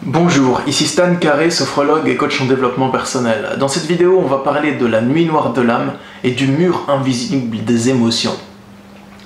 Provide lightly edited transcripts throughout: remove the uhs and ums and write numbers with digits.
Bonjour, ici Stan Carré, sophrologue et coach en développement personnel. Dans cette vidéo, on va parler de la nuit noire de l'âme et du mur invisible des émotions.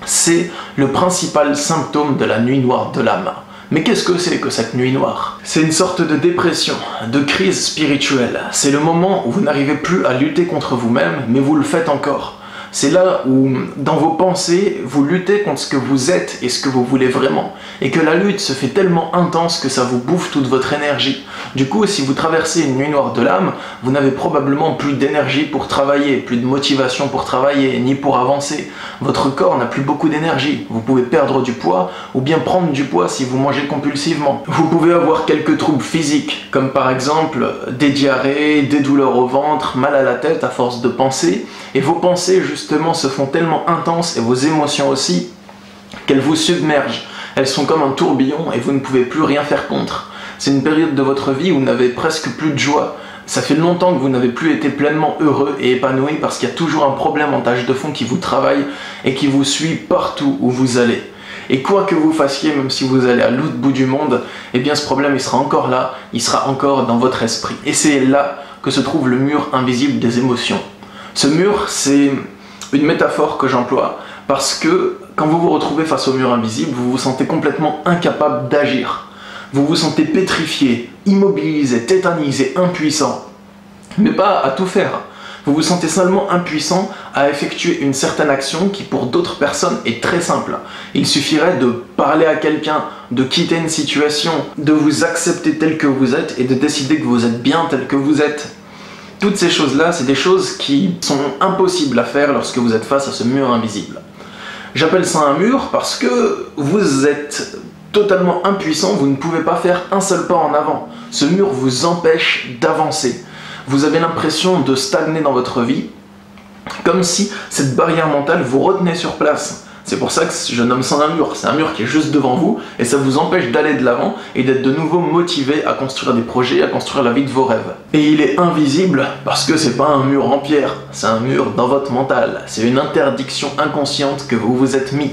C'est le principal symptôme de la nuit noire de l'âme. Mais qu'est-ce que c'est que cette nuit noire? C'est une sorte de dépression, de crise spirituelle. C'est le moment où vous n'arrivez plus à lutter contre vous-même, mais vous le faites encore. C'est là où, dans vos pensées, vous luttez contre ce que vous êtes et ce que vous voulez vraiment. Et que la lutte se fait tellement intense que ça vous bouffe toute votre énergie. Du coup, si vous traversez une nuit noire de l'âme, vous n'avez probablement plus d'énergie pour travailler, plus de motivation pour travailler, ni pour avancer. Votre corps n'a plus beaucoup d'énergie. Vous pouvez perdre du poids ou bien prendre du poids si vous mangez compulsivement. Vous pouvez avoir quelques troubles physiques, comme par exemple des diarrhées, des douleurs au ventre, mal à la tête à force de penser. Et vos pensées, justement, se font tellement intenses, et vos émotions aussi, qu'elles vous submergent. Elles sont comme un tourbillon et vous ne pouvez plus rien faire contre. C'est une période de votre vie où vous n'avez presque plus de joie. Ça fait longtemps que vous n'avez plus été pleinement heureux et épanoui parce qu'il y a toujours un problème en tâche de fond qui vous travaille et qui vous suit partout où vous allez. Et quoi que vous fassiez, même si vous allez à l'autre bout du monde, eh bien ce problème il sera encore là, il sera encore dans votre esprit. Et c'est là que se trouve le mur invisible des émotions. Ce mur, c'est une métaphore que j'emploie parce que quand vous vous retrouvez face au mur invisible, vous vous sentez complètement incapable d'agir. Vous vous sentez pétrifié, immobilisé, tétanisé, impuissant. Mais pas à tout faire. Vous vous sentez seulement impuissant à effectuer une certaine action qui pour d'autres personnes est très simple. Il suffirait de parler à quelqu'un, de quitter une situation, de vous accepter tel que vous êtes et de décider que vous êtes bien tel que vous êtes. Toutes ces choses-là, c'est des choses qui sont impossibles à faire lorsque vous êtes face à ce mur invisible. J'appelle ça un mur parce que vous êtes totalement impuissant, vous ne pouvez pas faire un seul pas en avant. Ce mur vous empêche d'avancer. Vous avez l'impression de stagner dans votre vie, comme si cette barrière mentale vous retenait sur place. C'est pour ça que je nomme ça un mur. C'est un mur qui est juste devant vous et ça vous empêche d'aller de l'avant et d'être de nouveau motivé à construire des projets, à construire la vie de vos rêves. Et il est invisible parce que c'est pas un mur en pierre, c'est un mur dans votre mental. C'est une interdiction inconsciente que vous vous êtes mis.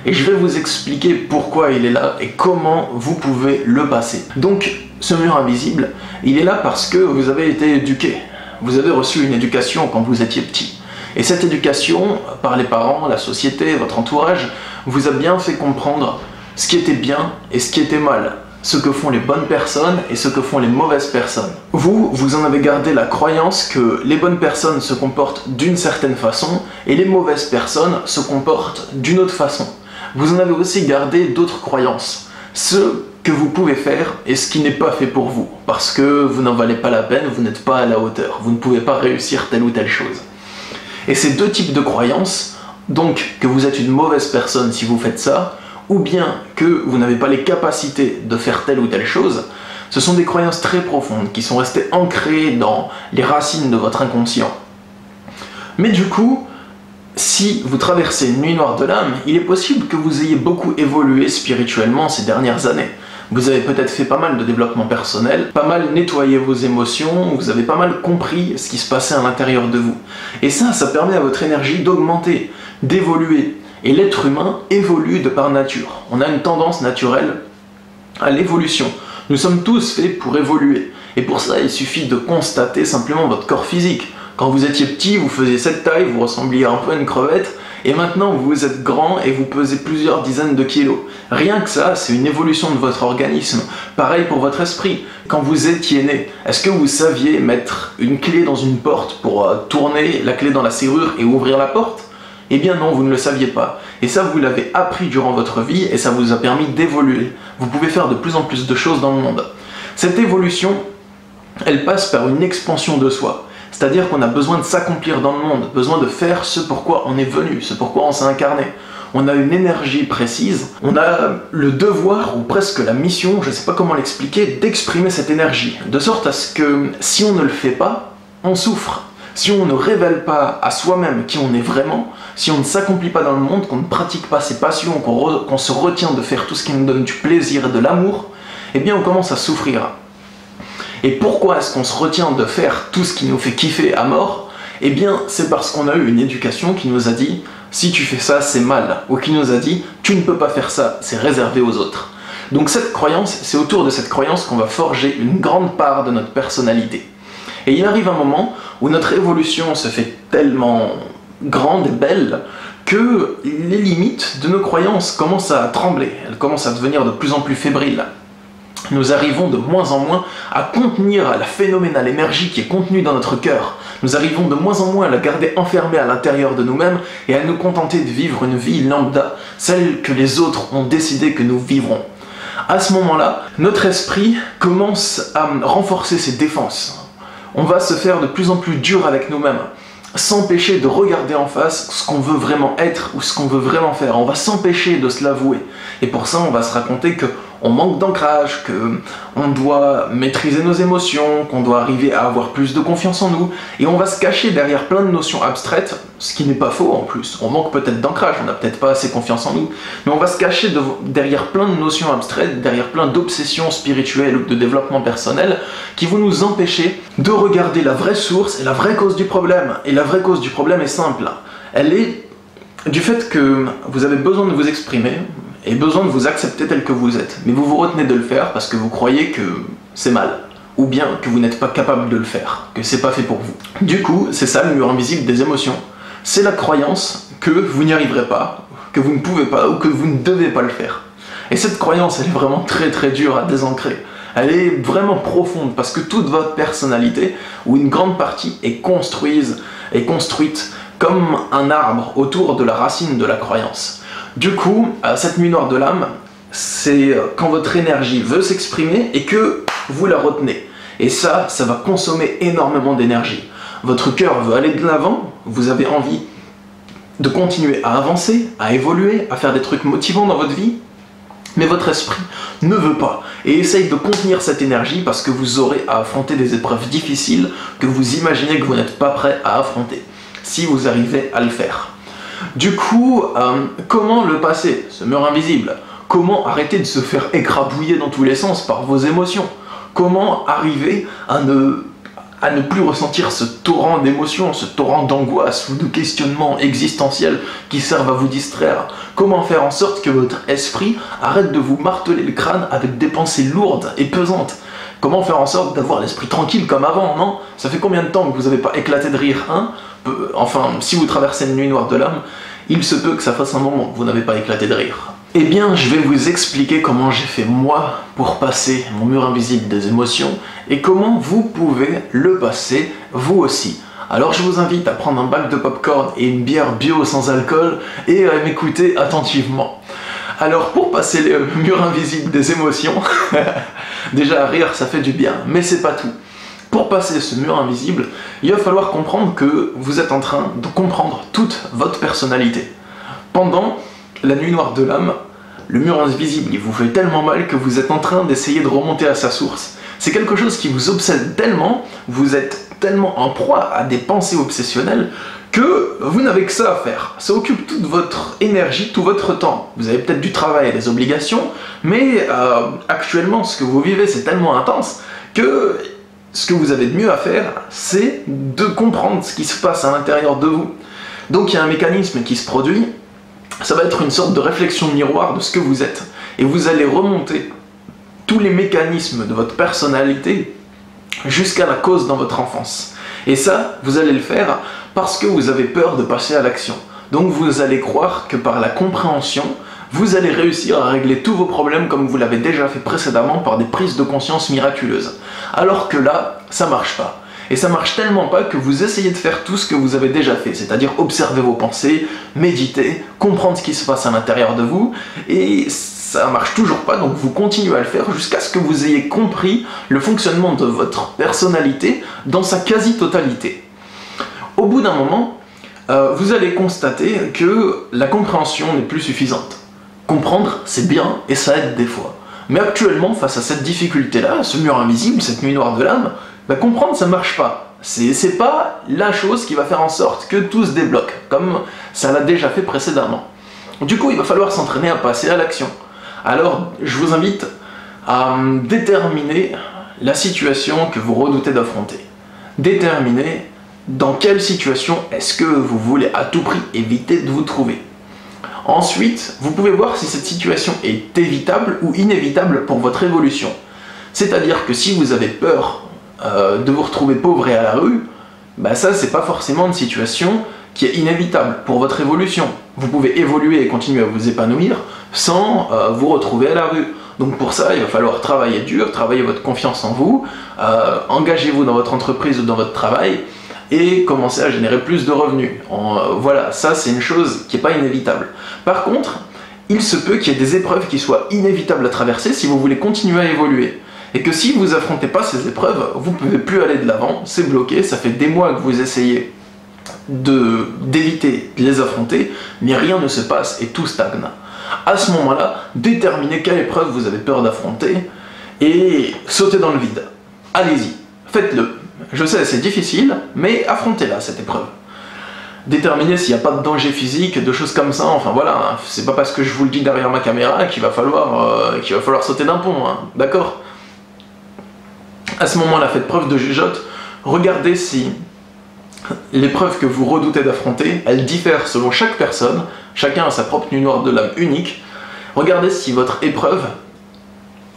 Et je vais vous expliquer pourquoi il est là et comment vous pouvez le passer. Donc, ce mur invisible, il est là parce que vous avez été éduqué. Vous avez reçu une éducation quand vous étiez petit. Et cette éducation, par les parents, la société, votre entourage, vous a bien fait comprendre ce qui était bien et ce qui était mal, ce que font les bonnes personnes et ce que font les mauvaises personnes. Vous en avez gardé la croyance que les bonnes personnes se comportent d'une certaine façon et les mauvaises personnes se comportent d'une autre façon. Vous en avez aussi gardé d'autres croyances, ce que vous pouvez faire et ce qui n'est pas fait pour vous, parce que vous n'en valez pas la peine, vous n'êtes pas à la hauteur, vous ne pouvez pas réussir telle ou telle chose. Et ces deux types de croyances, donc que vous êtes une mauvaise personne si vous faites ça, ou bien que vous n'avez pas les capacités de faire telle ou telle chose, ce sont des croyances très profondes qui sont restées ancrées dans les racines de votre inconscient. Mais du coup, si vous traversez une nuit noire de l'âme, il est possible que vous ayez beaucoup évolué spirituellement ces dernières années. Vous avez peut-être fait pas mal de développement personnel, pas mal nettoyé vos émotions, vous avez pas mal compris ce qui se passait à l'intérieur de vous. Et ça permet à votre énergie d'augmenter, d'évoluer. Et l'être humain évolue de par nature. On a une tendance naturelle à l'évolution. Nous sommes tous faits pour évoluer. Et pour ça, il suffit de constater simplement votre corps physique. Quand vous étiez petit, vous faisiez cette taille, vous ressembliez un peu à une crevette, et maintenant vous êtes grand et vous pesez plusieurs dizaines de kilos. Rien que ça, c'est une évolution de votre organisme. Pareil pour votre esprit. Quand vous étiez né, est-ce que vous saviez mettre une clé dans une porte pour tourner la clé dans la serrure et ouvrir la porte? Eh bien non, vous ne le saviez pas. Et ça, vous l'avez appris durant votre vie et ça vous a permis d'évoluer. Vous pouvez faire de plus en plus de choses dans le monde. Cette évolution, elle passe par une expansion de soi. C'est-à-dire qu'on a besoin de s'accomplir dans le monde, besoin de faire ce pourquoi on est venu, ce pourquoi on s'est incarné. On a une énergie précise, on a le devoir, ou presque la mission, je ne sais pas comment l'expliquer, d'exprimer cette énergie. De sorte à ce que si on ne le fait pas, on souffre. Si on ne révèle pas à soi-même qui on est vraiment, si on ne s'accomplit pas dans le monde, qu'on ne pratique pas ses passions, qu'on se retient de faire tout ce qui nous donne du plaisir et de l'amour, eh bien on commence à souffrir. Et pourquoi est-ce qu'on se retient de faire tout ce qui nous fait kiffer à mort? Eh bien, c'est parce qu'on a eu une éducation qui nous a dit « si tu fais ça, c'est mal » ou qui nous a dit « tu ne peux pas faire ça, c'est réservé aux autres ». Donc cette croyance, c'est autour de cette croyance qu'on va forger une grande part de notre personnalité. Et il arrive un moment où notre évolution se fait tellement grande et belle que les limites de nos croyances commencent à trembler, elles commencent à devenir de plus en plus fébriles. Nous arrivons de moins en moins à contenir la phénoménale énergie qui est contenue dans notre cœur. Nous arrivons de moins en moins à la garder enfermée à l'intérieur de nous-mêmes et à nous contenter de vivre une vie lambda, celle que les autres ont décidé que nous vivrons. À ce moment-là, notre esprit commence à renforcer ses défenses. On va se faire de plus en plus dur avec nous-mêmes, s'empêcher de regarder en face ce qu'on veut vraiment être ou ce qu'on veut vraiment faire. On va s'empêcher de se l'avouer. Et pour ça, on va se raconter qu'on manque d'ancrage, qu'on doit maîtriser nos émotions, qu'on doit arriver à avoir plus de confiance en nous. Et on va se cacher derrière plein de notions abstraites, ce qui n'est pas faux en plus. On manque peut-être d'ancrage, on n'a peut-être pas assez confiance en nous. Mais on va se cacher derrière plein de notions abstraites, derrière plein d'obsessions spirituelles ou de développement personnel qui vont nous empêcher de regarder la vraie source et la vraie cause du problème. Et la vraie cause du problème est simple. Elle est du fait que vous avez besoin de vous exprimer et besoin de vous accepter tel que vous êtes. Mais vous vous retenez de le faire parce que vous croyez que c'est mal. Ou bien que vous n'êtes pas capable de le faire, que c'est pas fait pour vous. Du coup, c'est ça le mur invisible des émotions. C'est la croyance que vous n'y arriverez pas, que vous ne pouvez pas ou que vous ne devez pas le faire. Et cette croyance, elle est vraiment très très dure à désancrer. Elle est vraiment profonde parce que toute votre personnalité, ou une grande partie, est construite comme un arbre autour de la racine de la croyance. Du coup, cette nuit noire de l'âme, c'est quand votre énergie veut s'exprimer et que vous la retenez. Et ça va consommer énormément d'énergie. Votre cœur veut aller de l'avant, vous avez envie de continuer à avancer, à évoluer, à faire des trucs motivants dans votre vie, mais votre esprit ne veut pas et essaye de contenir cette énergie parce que vous aurez à affronter des épreuves difficiles que vous imaginez que vous n'êtes pas prêt à affronter, si vous arrivez à le faire. Du coup, comment le passer, ce mur invisible? Comment arrêter de se faire écrabouiller dans tous les sens par vos émotions? Comment arriver à ne plus ressentir ce torrent d'émotions, ce torrent d'angoisse ou de questionnements existentiels qui servent à vous distraire? Comment faire en sorte que votre esprit arrête de vous marteler le crâne avec des pensées lourdes et pesantes? Comment faire en sorte d'avoir l'esprit tranquille comme avant, non? Ça fait combien de temps que vous n'avez pas éclaté de rire, hein? Enfin, si vous traversez une nuit noire de l'âme, il se peut que ça fasse un moment que vous n'avez pas éclaté de rire. Eh bien, je vais vous expliquer comment j'ai fait moi pour passer mon mur invisible des émotions et comment vous pouvez le passer vous aussi. Alors je vous invite à prendre un bac de popcorn et une bière bio sans alcool et à m'écouter attentivement. Alors pour passer le mur invisible des émotions, déjà rire ça fait du bien, mais c'est pas tout. Pour passer ce mur invisible, il va falloir comprendre que vous êtes en train de comprendre toute votre personnalité. Pendant la nuit noire de l'âme, le mur invisible, il vous fait tellement mal que vous êtes en train d'essayer de remonter à sa source. C'est quelque chose qui vous obsède tellement, vous êtes tellement en proie à des pensées obsessionnelles que vous n'avez que ça à faire. Ça occupe toute votre énergie, tout votre temps. Vous avez peut-être du travail et des obligations, mais actuellement, ce que vous vivez, c'est tellement intense que ce que vous avez de mieux à faire, c'est de comprendre ce qui se passe à l'intérieur de vous. Donc il y a un mécanisme qui se produit, ça va être une sorte de réflexion miroir de ce que vous êtes. Et vous allez remonter tous les mécanismes de votre personnalité jusqu'à la cause dans votre enfance. Et ça, vous allez le faire parce que vous avez peur de passer à l'action. Donc vous allez croire que par la compréhension, vous allez réussir à régler tous vos problèmes comme vous l'avez déjà fait précédemment par des prises de conscience miraculeuses. Alors que là, ça marche pas. Et ça marche tellement pas que vous essayez de faire tout ce que vous avez déjà fait, c'est-à-dire observer vos pensées, méditer, comprendre ce qui se passe à l'intérieur de vous, et ça marche toujours pas, donc vous continuez à le faire jusqu'à ce que vous ayez compris le fonctionnement de votre personnalité dans sa quasi-totalité. Au bout d'un moment, vous allez constater que la compréhension n'est plus suffisante. Comprendre, c'est bien, et ça aide des fois. Mais actuellement, face à cette difficulté-là, ce mur invisible, cette nuit noire de l'âme, comprendre, ça marche pas. C'est pas la chose qui va faire en sorte que tout se débloque, comme ça l'a déjà fait précédemment. Du coup, il va falloir s'entraîner à passer à l'action. Alors, je vous invite à déterminer la situation que vous redoutez d'affronter. Déterminer dans quelle situation est-ce que vous voulez à tout prix éviter de vous trouver. Ensuite, vous pouvez voir si cette situation est évitable ou inévitable pour votre évolution. C'est-à-dire que si vous avez peur de vous retrouver pauvre et à la rue, bah ça c'est pas forcément une situation qui est inévitable pour votre évolution. Vous pouvez évoluer et continuer à vous épanouir sans vous retrouver à la rue. Donc pour ça, il va falloir travailler dur, travailler votre confiance en vous, engagez-vous dans votre entreprise ou dans votre travail et commencer à générer plus de revenus. Voilà, ça c'est une chose qui n'est pas inévitable. Par contre, il se peut qu'il y ait des épreuves qui soient inévitables à traverser si vous voulez continuer à évoluer. Et que si vous affrontez pas ces épreuves, vous ne pouvez plus aller de l'avant, c'est bloqué, ça fait des mois que vous essayez d'éviter de les affronter, mais rien ne se passe et tout stagne. À ce moment-là, déterminez quelle épreuve vous avez peur d'affronter et sautez dans le vide. Allez-y, faites-le. Je sais, c'est difficile, mais affrontez-la, cette épreuve. Déterminez s'il n'y a pas de danger physique, de choses comme ça, enfin voilà, c'est pas parce que je vous le dis derrière ma caméra qu'il va falloir sauter d'un pont, hein, d'accord? À ce moment-là, faites preuve de jugeote, regardez si l'épreuve que vous redoutez d'affronter, elle diffère selon chaque personne, chacun a sa propre nuit noire de l'âme unique. Regardez si votre épreuve,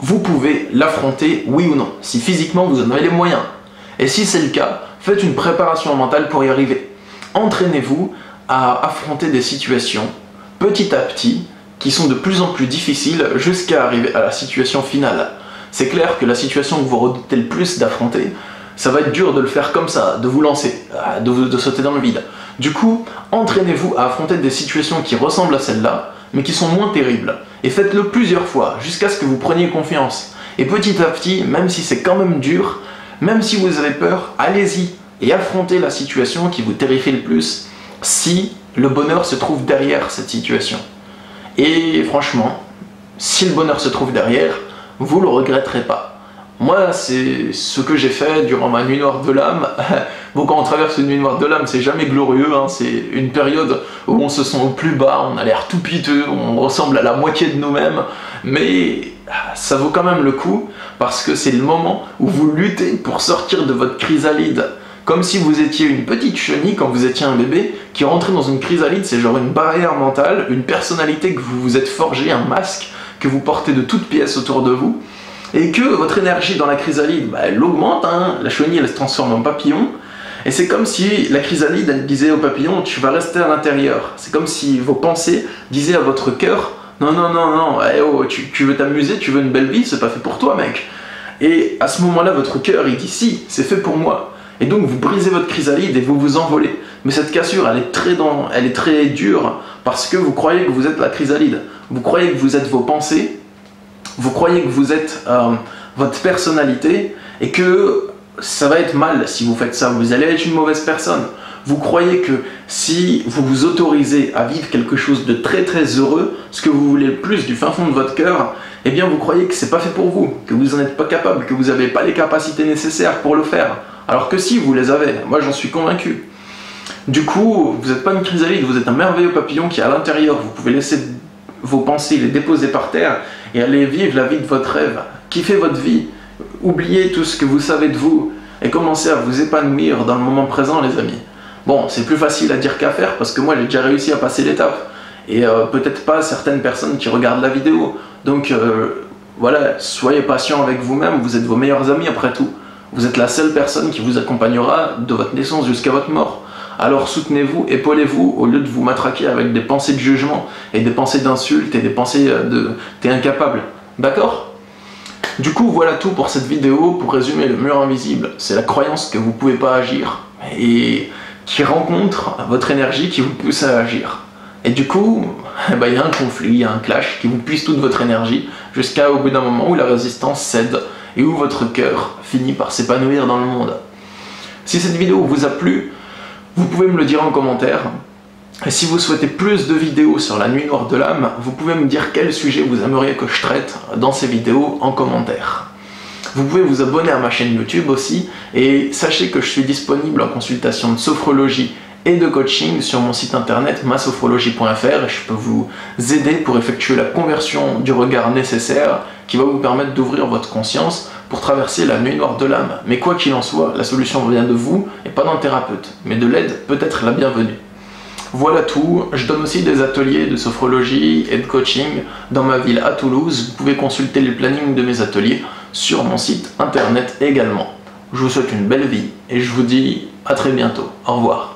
vous pouvez l'affronter, oui ou non, si physiquement vous en avez les moyens. Et si c'est le cas, faites une préparation mentale pour y arriver. Entraînez-vous à affronter des situations, petit à petit, qui sont de plus en plus difficiles jusqu'à arriver à la situation finale. C'est clair que la situation que vous redoutez le plus d'affronter, ça va être dur de le faire comme ça, de vous lancer, de sauter dans le vide. Du coup, entraînez-vous à affronter des situations qui ressemblent à celle-là, mais qui sont moins terribles. Et faites-le plusieurs fois, jusqu'à ce que vous preniez confiance. Et petit à petit, même si c'est quand même dur, même si vous avez peur, allez-y et affrontez la situation qui vous terrifie le plus, si le bonheur se trouve derrière cette situation. Et franchement, si le bonheur se trouve derrière, vous le regretterez pas. Moi, c'est ce que j'ai fait durant ma nuit noire de l'âme. Bon, quand on traverse une nuit noire de l'âme, c'est jamais glorieux, hein. C'est une période où on se sent au plus bas, on a l'air tout piteux, on ressemble à la moitié de nous-mêmes, mais ça vaut quand même le coup, parce que c'est le moment où vous luttez pour sortir de votre chrysalide. Comme si vous étiez une petite chenille quand vous étiez un bébé, qui rentrait dans une chrysalide, c'est genre une barrière mentale, une personnalité que vous vous êtes forgé, un masque que vous portez de toutes pièces autour de vous, et que votre énergie dans la chrysalide, elle augmente, hein. La chenille elle se transforme en papillon, et c'est comme si la chrysalide elle disait au papillon, tu vas rester à l'intérieur. C'est comme si vos pensées disaient à votre cœur, non, non, non, non, oh, tu veux t'amuser, tu veux une belle vie, c'est pas fait pour toi mec. Et à ce moment-là, votre cœur il dit, si, c'est fait pour moi. Et donc vous brisez votre chrysalide et vous vous envolez. Mais cette cassure, elle est très dure, parce que vous croyez que vous êtes la chrysalide. Vous croyez que vous êtes vos pensées, vous croyez que vous êtes votre personnalité, et que ça va être mal si vous faites ça, vous allez être une mauvaise personne. Vous croyez que si vous vous autorisez à vivre quelque chose de très très heureux, ce que vous voulez le plus du fin fond de votre cœur, eh bien vous croyez que c'est pas fait pour vous, que vous n'en êtes pas capable, que vous n'avez pas les capacités nécessaires pour le faire. Alors que si, vous les avez, moi j'en suis convaincu. Du coup, vous n'êtes pas une chrysalide, vous êtes un merveilleux papillon qui est à l'intérieur, vous pouvez laisser vos pensées, les déposer par terre et aller vivre la vie de votre rêve. Kiffez votre vie, oubliez tout ce que vous savez de vous et commencez à vous épanouir dans le moment présent les amis. Bon, c'est plus facile à dire qu'à faire parce que moi j'ai déjà réussi à passer l'étape et peut-être pas certaines personnes qui regardent la vidéo. Donc voilà, soyez patient avec vous-même, vous êtes vos meilleurs amis après tout. Vous êtes la seule personne qui vous accompagnera de votre naissance jusqu'à votre mort. Alors soutenez-vous, épaulez-vous, au lieu de vous matraquer avec des pensées de jugement et des pensées d'insultes et des pensées de « t'es incapable ». D'accord ? Du coup, voilà tout pour cette vidéo. Pour résumer, le mur invisible, c'est la croyance que vous ne pouvez pas agir et qui rencontre votre énergie qui vous pousse à agir. Et du coup, il y a un conflit, il y a un clash qui vous puise toute votre énergie jusqu'au bout d'un moment où la résistance cède et où votre cœur finit par s'épanouir dans le monde. Si cette vidéo vous a plu, vous pouvez me le dire en commentaire. Et si vous souhaitez plus de vidéos sur la nuit noire de l'âme, vous pouvez me dire quel sujet vous aimeriez que je traite dans ces vidéos en commentaire. Vous pouvez vous abonner à ma chaîne YouTube aussi, et sachez que je suis disponible en consultation de sophrologie et de coaching sur mon site internet masophrologie.fr, et je peux vous aider pour effectuer la conversion du regard nécessaire qui va vous permettre d'ouvrir votre conscience pour traverser la nuit noire de l'âme. Mais quoi qu'il en soit, la solution vient de vous et pas d'un thérapeute, mais de l'aide peut être la bienvenue. Voilà tout, je donne aussi des ateliers de sophrologie et de coaching dans ma ville à Toulouse. Vous pouvez consulter le planning de mes ateliers sur mon site internet également. Je vous souhaite une belle vie et je vous dis à très bientôt. Au revoir.